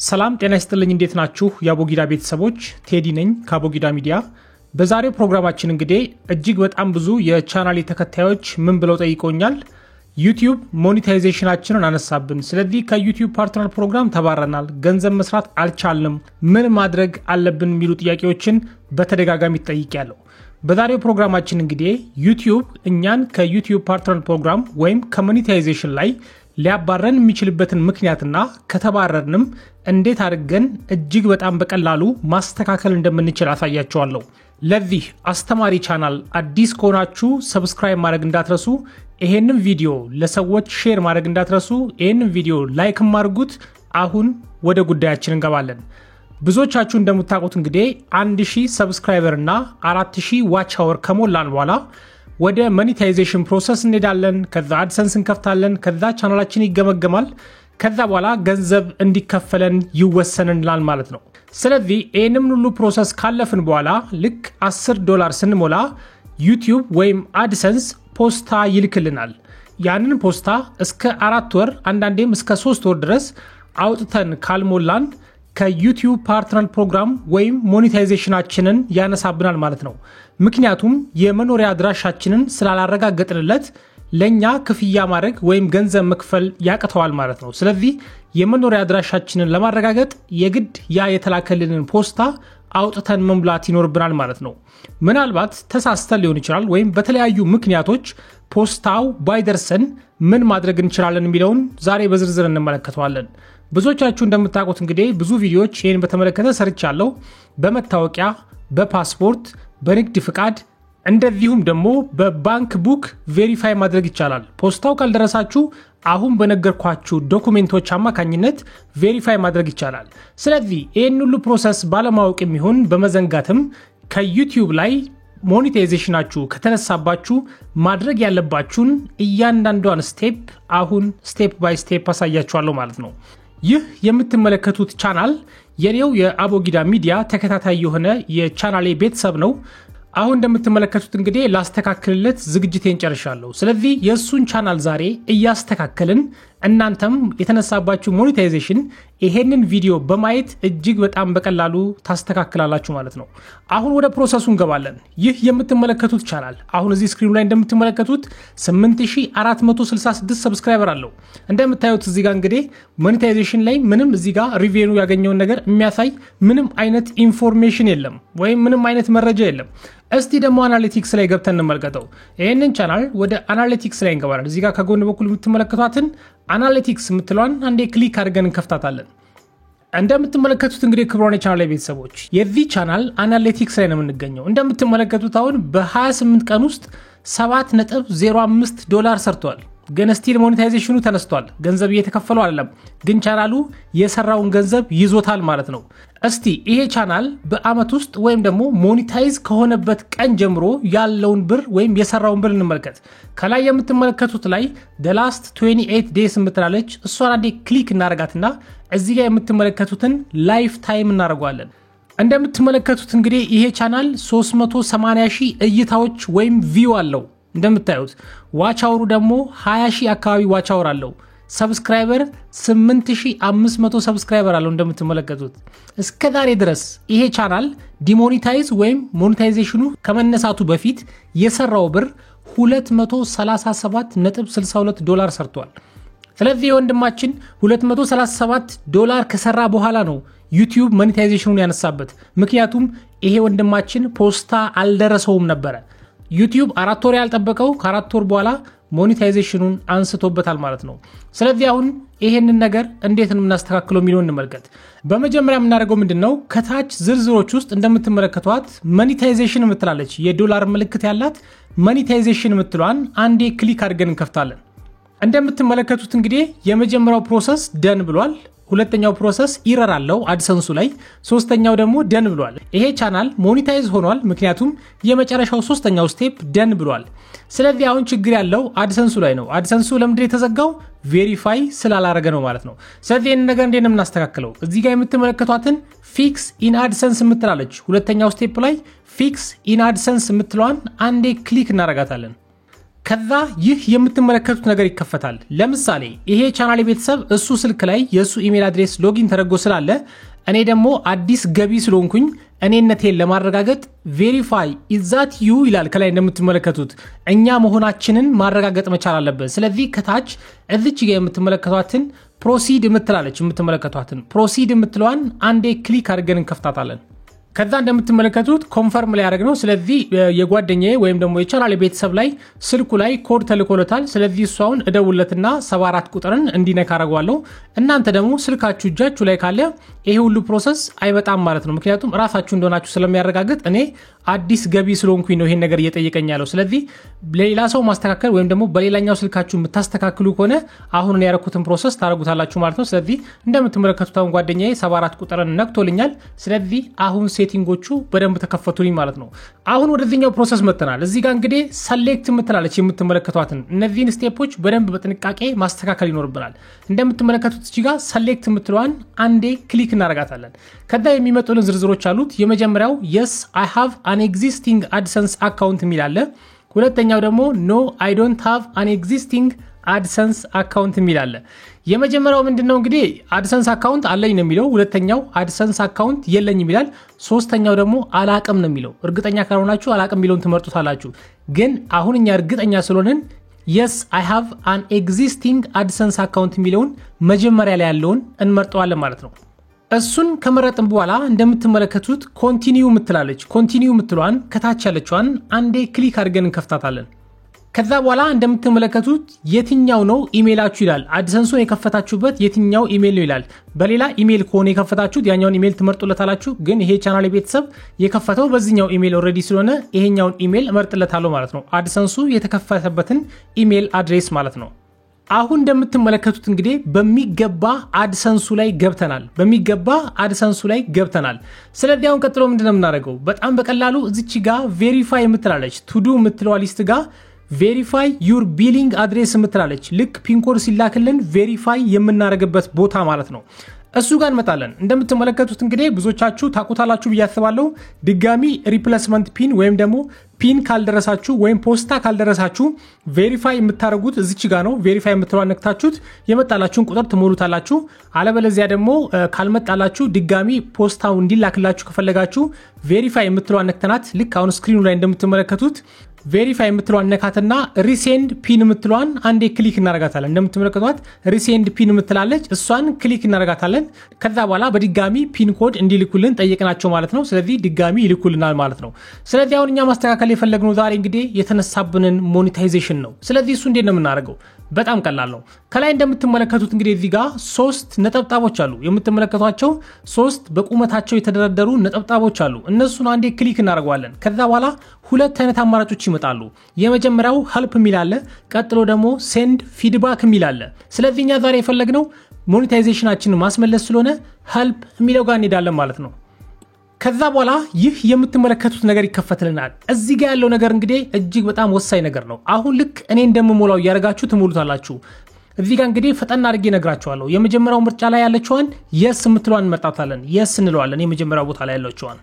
ሰላም ጤና ይስጥልኝ እንዴት ናችሁ ያቦጊዳ ቤተሰቦች ቴዲ ነኝ ከአቦጊዳ ሚዲያ በዛሬው ፕሮግራማችን እንግዲህ እጅግ በጣም ብዙ የቻናሌ ተከታዮች ምን ብለው ጠይቆኛል YouTube ሞኔታይዜሽናችንን አነሳብን ስለዚህ ከዩቲዩብ ፓርትነር ፕሮግራም ተባረናል ገንዘብ መስራት አልቻልንም ምን ማድረግ አለብን የሚሉ ጥያቄዎችን በተደጋጋሚ ጠይቄያለሁ በዛሬው ፕሮግራማችን እንግዲህ YouTube እኛን ከዩቲዩብ ፓርትነር ፕሮግራም ወይም ከሞኔታይዜሽን ላይ ሊያባረን የሚችልበትን ምክንያትና ከተባረርንም እንዴት አድርገን እጅግ በጣም በቀላሉ ማስተካከል እንደምንችል አሳያችኋለሁ ለዚህ አስተማሪ ቻናል አዲስ ከሆናችሁ ሰብስክራይብ ማድረግ እንዳትረሱ ይሄንን ቪዲዮ ለሰዎች ሼር ማድረግ እንዳትረሱ ይሄንን ቪዲዮ ላይክ ማድርጉት አሁን ወደ ጉዳያችን እንገባለን ብዙዎቻችሁ እንደምታውቁት እንግዲህ 1000 ሰብስክራይበር እና 4000 ዋች አወር ከሞላን በኋላ ወደ ሞኔታይዜሽን ፕሮሰስ እንሄዳለን ከዛ አድሰንስ እንከፍታለን ከዛ ቻናላችን ይገመገማል ከዛ በኋላ ገንዘብ እንዲከፈለን ይወሰንልናል ማለት ነው ስለዚህ ይሄንን ሁሉ ፕሮሰስ ካለፍን በኋላ ልክ $10 ስንሞላ YouTube ወይም አድሰንስ ፖስታ ይልክልናል ያንን ፖስታ እስከ 4 ወር አንዳንዴም እስከ 3 ወር ድረስ አውጥተን ካልሞላን ከዩቲዩብ ፓርትነር ፕሮግራም ወይም ሞኔታይዜሽናችንን ያነሳብናል ማለት ነው ምክንያቱም የመኖሪያ አድራሻችንን ስላላረጋገጥንለት ለኛ ክፍያ ማድረግ ወይም ገንዘብ መክፈል ያቀተዋል ማለት ነው ስለዚህ የመኖሪያ አድራሻችንን ለማረጋገጥ የግድ ያ የተላከልንን ፖስታ አውጥተን መሙላት ይኖርብናል ማለት ነው ምናልባት ተሳስተን ሊሆን ይችላል ወይም በተለያዩ ምክንያቶች ፖስታው ባይደርሰን ምን ማድረግ እንችላለን የሚለውን ዛሬ በዝርዝር እንመለከተዋለን ብዙዎቻችሁ እንደምታውቁት እንግዲህ ብዙ ቪዲዮዎች ይሄን በተመለከተ ሰርቻለሁ በመታወቂያ በፓስፖርት በንግድ ፍቃድ እንደዚሁም ደግሞ በባንክ ቡክ ቬሪፋይ ማድረግ ይቻላል ፖስታው ካልደረሳችሁ አሁን በነገርኳችሁ ዶክመንቶች አማካኝነት ቬሪፋይ ማድረግ ይቻላል ስለዚህ ይሄን ሁሉ ፕሮሰስ ባለማወቅ የሚሆን በመዘንጋትም ከዩቲዩብ ላይ ሞኔታይዜሽናችሁ ከተነሳባችሁ ማድረግ ያለባችሁን እያንዳንዷን ስቴፕ አሁን ስቴፕ ባይ ስቴፕ አሳያችኋለሁ ማለት ነው ይህ የምትመለከቱት ቻናል የኔው የአቦጊዳ ሚዲያ ተከታታይ የሆነ የቻናሌ ቤተሰብ ነው አሁን እንደምትመለከቱት እንግዲህ ላስተካክልለት ዝግጅቴን ጨርሻለሁ ስለዚህ የሱን ቻናል ዛሬ እያስተካከልን እናንተም የተነሳባችሁ ሞኔታይዜሽን ይሄንን ቪዲዮ በማየት እጅግ በጣም በቀላሉ ታስተካክላላችሁ ማለት ነው አሁን ወደ ፕሮሰሱ እንገባለን ይህ የምትመለከቱት ቻናል አሁን እዚህ ስክሪኑ ላይ እንደምትመለከቱት 8466 ሰብስክራይበር አለው እንደምታዩት እዚህ ጋር እንግዲህ ሞኔታይዜሽን ላይ ምንም እዚህ ጋር ሪቪው ያገኘውን ነገር የሚያሳይ ምንም አይነት ኢንፎርሜሽን የለም ወይም ምንም አይነት መረጃ የለም እስቲ ደግሞ አናሊቲክስ ላይ ገብተን እንመልከተው ይሄንን ቻናል ወደ አናሊቲክስ ላይ እንገባለን እዚህ ጋር ከጎን በኩል የምትመለከቷትን አናሊቲክስ የምትሏን አንዴ ክሊክ አድርገን እንከፍታታለን እንደምትመለከቱት እንግዲህ ክብሮን ቻናል ላይ ቤተሰቦች የዚህ ቻናል አናሊቲክስ ላይ ነው የምንገኘው እንደምትመለከቱት አሁን በ28 ቀን ውስጥ $7.05 ሰርቷል ግን ስቲል ሞኔታይዜሽኑ ተነስቷል ገንዘብ እየተከፈለው አይደለም ግን ቻናሉ የሰራውን ገንዘብ ይዞታል ማለት ነው እስቲ ይሄ ቻናል በአመት ውስጥ ወይም ደግሞ ሞኔታይዝ ከሆነበት ቀን ጀምሮ ያለውን ብር ወይም የሰራውን ብር እንመልከት ከላይ የምትመለከቱት ላይ the last 28 days ምትላለች እሷን አንዴ ክሊክ እናረጋትና እዚህ ጋር የምትመለከቱትን ላይፍ ታይም እናረጋለን እንደምትመለከቱት እንግዲህ ይሄ ቻናል 380,000 እይታዎች ወይም ቪው አለው እንደምታዩት ዋች አወሩ ደግሞ 20,000 አካባቢ ዋች አወር አለው ሰብስክራይበር 8500 ሰብስክራይበር አለው እንደምትመለከቱት እስከዛሬ ድረስ ይሄ ቻናል ዲሞኔታይዝ ወይም ሞኔታይዜሽኑ ከመነሳቱ በፊት የሰራው ብር $237.62 ሰርቷል ስለዚህ ወንድማችን $237 ከሰራ በኋላ ነው YouTube ሞኔታይዜሽኑን ያነሳበት ምክንያቱም ይሄ ወንድማችን ፖስታ አልደረሰውም ነበር YouTube 4 ወር ያልጠበቀው ከ4 ወር በኋላ ሞኔታይዜሽኑን አንስቶበታል ማለት ነው ስለዚህ አሁን ይሄንን ነገር እንዴት እናስተካክለው የሚለውን እንመልከት በመጀመሪያ የምናደርገው ምንድነው ከታች ዝርዝሮች ውስጥ እንደምትመለከቷት ሞኔታይዜሽን የምትላለች የዶላር ምልክት ያላት ሞኔታይዜሽን የምትሏን አንዴ ክሊክ አድርገን እንከፍታለን እንደምትመለከቱት እንግዲህ የመጀመሪያው ፕሮሰስ ደን ብሏል ሁለተኛው ፕሮሰስ ኢረር አለው አድሰንሱ ላይ ሶስተኛው ደግሞ ደን ብሏል ይሄ ቻናል ሞኔታይዝ ሆኗል ምክንያቱም የመጨረሻው ሶስተኛው ስቴፕ ደን ብሏል ስለዚህ አሁን ችግር ያለው አድሰንሱ ላይ ነው አድሰንሱ ለምንድነው የተዘጋው ቬሪፋይ ስላላረገ ነው ማለት ነው ስለዚህ ይሄን ነገር እንዴት ነው እናስተካክለው እዚህ ጋር የምትመለከቷትን ፊክስ ኢን አድሰንስ የምትላለች ሁለተኛው ስቴፕ ላይ ፊክስ ኢን አድሰንስ የምትሏን አንዴ ክሊክ እናረጋታለን ከዛ ይህ የምትመለከቱት ነገር ይከፈታል ለምሳሌ ይሄ ቻናል ቤተሰብ እሱ ስልክ ላይ የሱ ኢሜል አድሬስ ሎጊን ተደርጎ ስላለ እኔ ደግሞ አዲስ ገቢ ስለሆንኩኝ እኔነቴን ለማረጋገጥ ቬሪፋይ ኢዝ ዛት ዩ ይላል ከላይ እንደምትመለከቱት እኛ መሆናችንን ማረጋገጥ መቻል አለበት ስለዚህ ከታች እዚች ጋር የምትመለከቷትን ፕሮሲድ የምትመለከቷትን ፕሮሲድ የምትለዋን አንዴ ክሊክ አድርገን እንከፍታታለን ከዛ እንደምትመለከቱት ኮንፈርም ላይ ያደረግነው ስለዚህ የጓደኛዬ ወይም ደግሞ የቻናል ቤተሰብ ላይ ስልኩ ላይ ኮድ ተልኮለታል ስለዚህ እሷውን እደውለትና 74 ቁጥርን እንዲነካ አረጋዋለሁ እናንተ ደግሞ ስልካችሁ እጃችሁ ላይ ካለ ይሄ ሁሉ ፕሮሰስ አይመጣም ማለት ነው ምክንያቱም ራሳችሁ እንደሆናችሁ ስለሚያረጋግጥ እኔ አዲስ ገቢ ስለሆንኩኝ ነው ይሄን ነገር እየጠየቀኝ ያለው ስለዚህ ሌላ ሰው ማስተካከል ወይም ደግሞ በሌላኛው ስልካችሁ የምታስተካክሉ ከሆነ አሁን ያረኩትን ፕሮሰስ ታረጉታላችሁ ማለት ነው ስለዚህ እንደምትመለከቱት አሁን ጓደኛዬ 74 ቁጥርን ነክቶልኛል ስለዚህ አሁን ሴቲንጎቹ በደንብ ተከፈቱልኝ ማለት ነው አሁን ወደዚህኛው ፕሮሰስ መተናል እዚህ ጋር እንግዲህ ሰሌክት የምትላለች የምትመለከቷትን እነዚህን ስቴፖች በደንብ በጥንቃቄ ማስተካከል ይኖርብናል እንደምትመለከቱት እዚህ ጋር ሰሌክት የምትለዋን አንዴ ክሊክ እናረጋታለን ከዛ የሚመጡልን ዝርዝሮች አሉት የመጀመሪያው yes I have an existing AdSense account የሚላለ ሁለተኛው ደግሞ no I don't have an existing AdSense account የሚላለ የመጀመሪያው ምንድነው እንግዲህ AdSense account አለኝ ነው የሚለው ሁለተኛው AdSense account የለኝም ይላል ሶስተኛው ደግሞ አላቀም ነው የሚለው እርግጠኛ ካልሆናችሁ አላቀም የሚለውን ትመርጡታላችሁ ግን አሁን እኛ እርግጠኛ ስለሆነን yes I have an existing AdSense account የሚለውን መጀመሪያ ላይ ያለውን እንመርጠዋለን ማለት ነው እሱን ከመረጥን በኋላ እንደምትመለከቱት ኮንቲኒዩ ምትላለች ኮንቲኒዩ ምትሏን ከታች ያለችዋን አንዴ ክሊክ አድርገን እንከፍታታለን ከዛ በኋላ እንደምትመለከቱት የትኛው ነው ኢሜላችሁ ይላል አድሰንሱን የከፈታችሁበት የትኛው ኢሜል ነው ይላል በሌላ ኢሜል ከሆነ የከፈታችሁት ያኛውን ኢሜል ትመርጡለታላችሁ ግን ይሄ ቻናል ቤተሰብ የከፈተው በዚህኛው ኢሜል ኦሬዲ ስለሆነ ይሄኛውን ኢሜል እመርጥለታለሁ ማለት ነው አድሰንሱ የተከፈተበትን ኢሜል አድሬስ ማለት ነው አሁን እንደምትመለከቱት እንግዲህ በሚገባ አድሰንሱ ላይ ገብተናል ስለዚህ አሁን ቀጥሎ ምንድነው የምናደርገው በጣም በቀላሉ እዚች ጋር ቬሪፋይ የምትላለች ቱዱ የምትለው ሊስት ጋር ቬሪፋይ ዩር ቢሊንግ አድሬስ የምትላለች ልክ ፒን ኮድ ሲላክልን ቬሪፋይ የምናደርግበት ቦታ ማለት ነው እሱ ጋር እንመጣለን እንደምትመለከቱት እንግዲህ ብዙዎቻችሁ ታቁታላችሁ ብያስባለሁ ድጋሚ ሪፕሌስመንት ፒን ወይም ደግሞ ፒን ካልደረሳችሁ ወይም ፖስታ ካልደረሳችሁ ቬሪፋይ የምታረጉት እዚች ጋር ነው ቬሪፋይ የምትሏን ነክታችሁት የመጣላችሁን ቁጥር ትሞሉታላችሁ አለበለዚያ ደግሞ ካልመጣላችሁ ድጋሚ ፖስታው እንዲላክላችሁ ከፈለጋችሁ ቬሪፋይ የምትሏን ነክተናት ልክ አሁን ስክሪኑ ላይ እንደምትመለከቱት ቬሪፋይ የምትሏን ነካትና ሪሴንድ ፒን የምትሏን አንዴ ክሊክ እናረጋታለን እንደምትመለከቱት ሪሴንድ ፒን የምትላለች እሷን ክሊክ እናረጋታለን ከዛ በኋላ በድጋሚ ፒን ኮድ እንዲልኩልን ጠይቀናቸው ማለት ነው ስለዚህ ድጋሚ ይልኩልናል ማለት ነው ስለዚህ አሁን እኛ ማስተካከል የፈለግነው ዛሬ እንግዲህ የተነሳብንን ሞኔታይዜሽን ነው ስለዚህ እሱ እንዴት ነው የምናደርገው በጣም ቀላል ነው ከላይ እንደምትመለከቱት እንግዲህ እዚህ ጋር 3 ነጠብጣቦች አሉ የምትመለከቷቸው 3 በቁመታቸው የተደረደሩ ነጠብጣቦች አሉ እነሱን አንዴ ክሊክ እናደርጋለን ከዛ በኋላ ሁለት አይነት አማራጮች ይመጣሉ የመጀመሪያው ሄልፕ የሚላለ ቀጥሎ ደግሞ ሴንድ ፊድባክ የሚላለ ስለዚህ እኛ ዛሬ የፈለግነው ሞኔታይዜሽናችንን ማስመለስ ስለሆነ ሄልፕ የሚለው ጋር እንሄዳለን ማለት ነው ከዛ በኋላ ይህ የምትመለከቱት ነገር ይከፈትልናል እዚህ ጋር ያለው ነገር እንግዲህ እጅግ በጣም ወሳኝ ነገር ነው አሁን ልክ እኔ እንደምሞላው ያረጋችሁ ትሞሉታላችሁ እዚህ ጋር እንግዲህ ፈጠና አድርጌ ነግራችኋለሁ የመጀመሪያው ምርጫ ላይ ያለችዋን yes የምትሏን እንመርጣታለን yes እንለዋለን የመጀመሪያው ቦታ ላይ ያለችዋን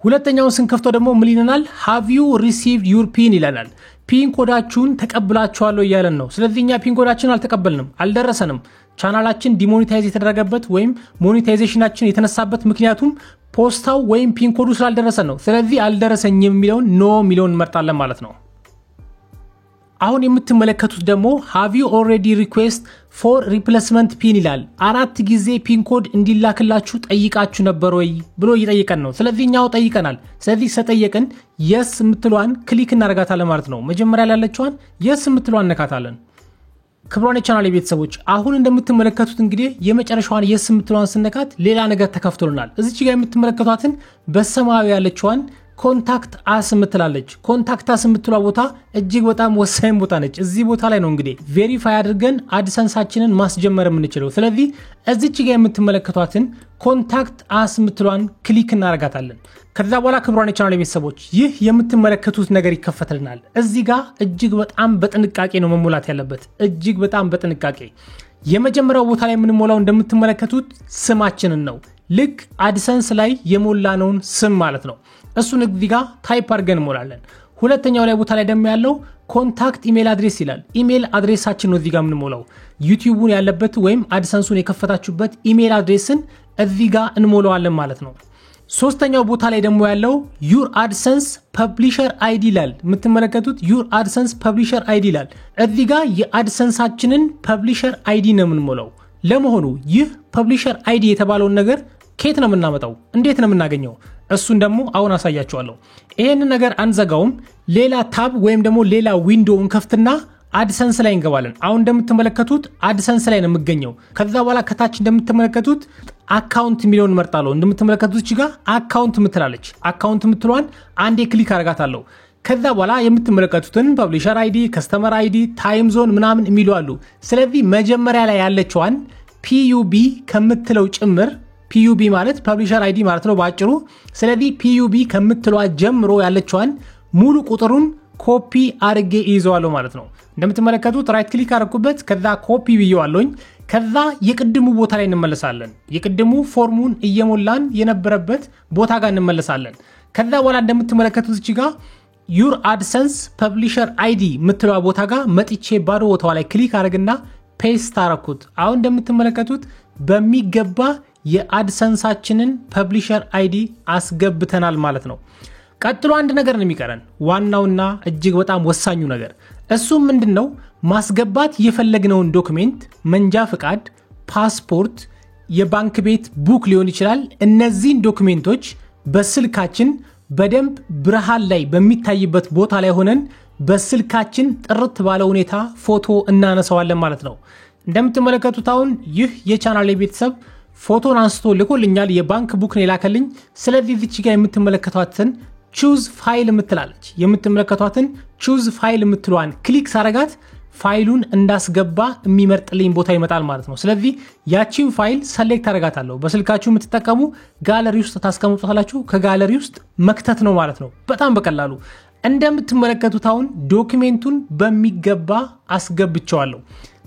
ሁለተኛውን ስንከፍተው ደግሞ ምን ይለናል have you received your pin ይለናል ፒን ኮዳችሁን ተቀብላችኋለሁ ይያለን ነው ስለዚህ እኛ ፒን ኮዳችንን አልተቀበልንም አልደረሰንም ቻናላችን ዲሞኔታይዝ የተደረገበት ወይም ሞኔታይዜሽናችን የተነሳበት ምክንያቱም ፖስታው ወይም ፒን ኮዱ ስላልደረሰ ነው ስለዚህ አልደረሰኝም የሚለውን ኖ የሚለውን እንመርጣለን ማለት ነው አሁን የምትመለከቱት ደግሞ have you already request for replacement pin ይላል 4 ጊዜ ፒን ኮድ እንዲላክላችሁ ጠይቃችሁ ነበር ወይ ብሎ እየጠየቀን ነው ስለዚህ እኛው ጠይቀናል ስለዚህ ሰጠየቀን yes የምትሏን ክሊክ እናረጋታለን ማለት ነው መጀመሪያ ላይ ያለችዋን yes የምትሏን ነካታለን ክብሯን የቻናል ቤተሰቦች አሁን እንደምትመለከቱት እንግዲህ የመጨረሻዋን yes የምትሏን ስነካት ሌላ ነገር ተከፍቶልናል እዚች ጋር የምትመለከቷትን በሰማያዊ ያለችዋን ኮንታክት አስ የምትላለች ኮንታክት አስ የምትሏ ቦታ እጅግ በጣም ወሳኝ ቦታ ነች እዚህ ቦታ ላይ ነው እንግዲህ ቬሪፋይ አድርገን አድሰንሳችንን ማስጀመር የምንችለው ስለዚህ እዚች ጋር የምትመለከቷትን ኮንታክት አስ የምትሏን ክሊክ እናረጋታለን ከዛ በኋላ ክብሯን የቻናል ቤተሰቦች ይህ የምትመለከቱት ነገር ይከፈትልናል እዚህ ጋር እጅግ በጣም በጥንቃቄ ነው መሞላት ያለበት እጅግ በጣም በጥንቃቄ የመጀመሪያው ቦታ ላይ የምንሞላው እንደምትመለከቱት ስማችንን ነው ልክ አድሰንስ ላይ የሞላነውን ስም ማለት ነው እሱን እዚህ ጋር ታይፕ አድርገን እንሞላለን ሁለተኛው ላይ ቦታ ላይ ደግሞ ያለው ኮንታክት ኢሜል አድሬስ ይላል። ኢሜል አድሬሳችን ነው እዚህ ጋር የምንሞላው። ዩቲዩቡን ያለበት ወይም አድሰንሱን የከፈታችሁበት ኢሜል አድሬስን እዚህ ጋር እንሞላዋለን ማለት ነው። ሶስተኛው ቦታ ላይ ደግሞ ያለው ዩር አድሰንስ ፐብሊሸር አይዲ ይላል። የምትመለከቱት ዩር አድሰንስ ፐብሊሸር አይዲ ይላል። እዚህ ጋር የአድሰንሳችንን ፐብሊሸር አይዲ ነው የምንሞላው። ለመሆኑ ይህ ፐብሊሸር አይዲ የተባለውን ነገር ከየት ነው የምናመጣው? እንዴት ነው የምናገኘው? እሱን ደግሞ አሁን አሳያችኋለሁ። ይሄንን ነገር አንዘጋውም። ሌላ ታብ ወይም ደግሞ ሌላ ዊንዶውን ከፍትና አድሰንስ ላይ እንገባለን። አሁን እንደምትመለከቱት አድሰንስ ላይ ነው የምገኘው። ከዛ በኋላ ከታች እንደምትመለከቱት አካውንት ሚሊዮን መርጣለሁ። እንደምትመለከቱት እዚህ ጋር አካውንት ምትላለች። አካውንት ምትሏን አንዴ ክሊክ አረጋታለሁ። ከዛ በኋላ የምትመለከቱትን ፐብሊሸር አይዲ፣ ከስተመር አይዲ፣ ታይም ዞን ምናምን የሚሉ አሉ። ስለዚህ መጀመሪያ ላይ ያለችዋን ፒዩቢ ከምትለው ጭምር ፒዩቢ ማለት ፐብሊሸር አይዲ ማለት ነው ባጭሩ። ስለዚህ ፒዩቢ ከምትሏ ጀምሮ ያለችዋን ሙሉ ቁጥሩን ኮፒ አርጌ ይዘዋለሁ ማለት ነው። እንደምትመለከቱት ራይት ክሊክ አረኩበት። ከዛ ኮፒ ብየዋለሁኝ። ከዛ የቅድሙ ቦታ ላይ እንመለሳለን። የቅድሙ ፎርሙን እየሞላን የነበረበት ቦታ ጋር እንመለሳለን። ከዛ በኋላ እንደምትመለከቱት እዚህ ጋር ዩር አድሰንስ ፐብሊሸር አይዲ ምትለዋ ቦታ ጋር መጥቼ ባዶ ቦታው ላይ ክሊክ አረግና ፔስት አረኩት። አሁን እንደምትመለከቱት በሚገባ የአድሰንሳችንን ፐብሊሸር አይዲ አስገብተናል ማለት ነው። ቀጥሎ አንድ ነገር ነው የሚቀረን፣ ዋናውና እጅግ በጣም ወሳኙ ነገር። እሱም ምንድነው? ማስገባት የፈለግነውን ዶክሜንት፣ መንጃ ፍቃድ፣ ፓስፖርት፣ የባንክ ቤት ቡክ ሊሆን ይችላል። እነዚህን ዶክሜንቶች በስልካችን በደንብ ብርሃን ላይ በሚታይበት ቦታ ላይ ሆነን በስልካችን ጥርት ባለ ሁኔታ ፎቶ እናነሳዋለን ማለት ነው። እንደምትመለከቱት አሁን ይህ የቻናሌ ቤተሰብ ፎቶን አንስቶ ልኮልኛል። የባንክ ቡክ ነው የላከልኝ። ስለዚህ እዚች ጋር የምትመለከቷትን ቹዝ ፋይል ምትላለች። የምትመለከቷትን ቹዝ ፋይል ምትሏን ክሊክ ሳረጋት ፋይሉን እንዳስገባ የሚመርጥልኝ ቦታ ይመጣል ማለት ነው። ስለዚህ ያቺን ፋይል ሰሌክት አረጋታለሁ። በስልካችሁ የምትጠቀሙ ጋለሪ ውስጥ ታስቀምጡታላችሁ። ከጋለሪ ውስጥ መክተት ነው ማለት ነው። በጣም በቀላሉ እንደምትመለከቱት አሁን ዶክሜንቱን በሚገባ አስገብቻለሁ።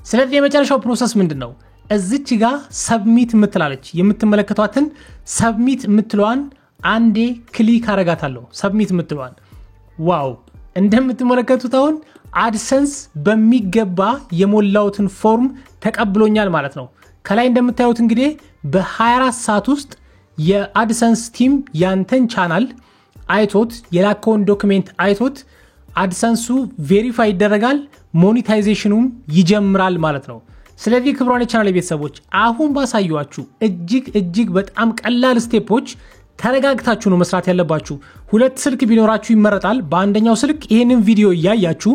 ስለዚህ የመጨረሻው ፕሮሰስ ምንድነው? እዚች ጋር ሰብሚት ምትላለች። የምትመለከቷትን ሰብሚት ምትሏን አንዴ ክሊክ አረጋታለሁ። ሰብሚት ምትሏን ዋው! እንደምትመለከቱት አሁን አድሰንስ በሚገባ የሞላውትን ፎርም ተቀብሎኛል ማለት ነው። ከላይ እንደምታዩት እንግዲህ በ24 ሰዓት ውስጥ የአድሰንስ ቲም ያንተን ቻናል አይቶት የላከውን ዶክሜንት አይቶት አድሰንሱ ቬሪፋይ ይደረጋል፣ ሞኔታይዜሽኑም ይጀምራል ማለት ነው። ስለዚህ ክብሯን የቻናል ቤተሰቦች አሁን ባሳዩአችሁ እጅግ በጣም ቀላል ስቴፖች ተረጋግታችሁ ነው መስራት ያለባችሁ። ሁለት ስልክ ቢኖራችሁ ይመረጣል። በአንደኛው ስልክ ይሄንን ቪዲዮ ያያችሁ፣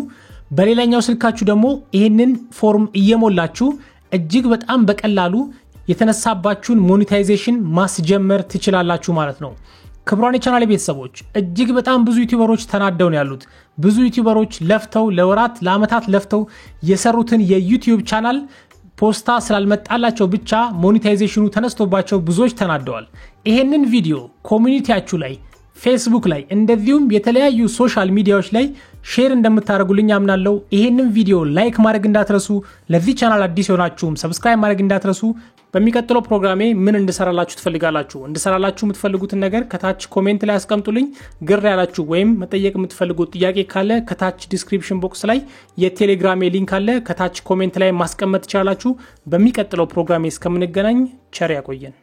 በሌላኛው ስልካችሁ ደግሞ ይሄንን ፎርም እየሞላችሁ እጅግ በጣም በቀላሉ የተነሳባችሁን ሞኔታይዜሽን ማስጀመር ትችላላችሁ ማለት ነው። ክብሯን የቻናል ቤተሰቦች እጅግ በጣም ብዙ ዩቲዩበሮች ተናደው ነው ያሉት። ብዙ ዩቲዩበሮች ለፍተው ለወራት ለአመታት ለፍተው የሰሩትን የዩቲዩብ ቻናል ፖስታ ስላልመጣላቸው ብቻ ሞኔታይዜሽኑ ተነስቶባቸው ብዙዎች ተናደዋል። ይሄንን ቪዲዮ ኮሚኒቲያችሁ ላይ ፌስቡክ ላይ እንደዚሁም የተለያዩ ሶሻል ሚዲያዎች ላይ ሼር እንደምታደርጉልኝ አምናለሁ። ይሄንን ቪዲዮ ላይክ ማድረግ እንዳትረሱ። ለዚህ ቻናል አዲስ ሆናችሁም ሰብስክራይብ ማድረግ እንዳትረሱ። በሚቀጥለው ፕሮግራሜ ምን እንድሰራላችሁ ትፈልጋላችሁ? እንድሰራላችሁ የምትፈልጉትን ነገር ከታች ኮሜንት ላይ አስቀምጡልኝ። ግር ያላችሁ ወይም መጠየቅ የምትፈልጉት ጥያቄ ካለ ከታች ዲስክሪፕሽን ቦክስ ላይ የቴሌግራም ሊንክ አለ። ከታች ኮሜንት ላይ ማስቀመጥ ትችላላችሁ። በሚቀጥለው ፕሮግራሜ እስከምንገናኝ ቸር ያቆየን።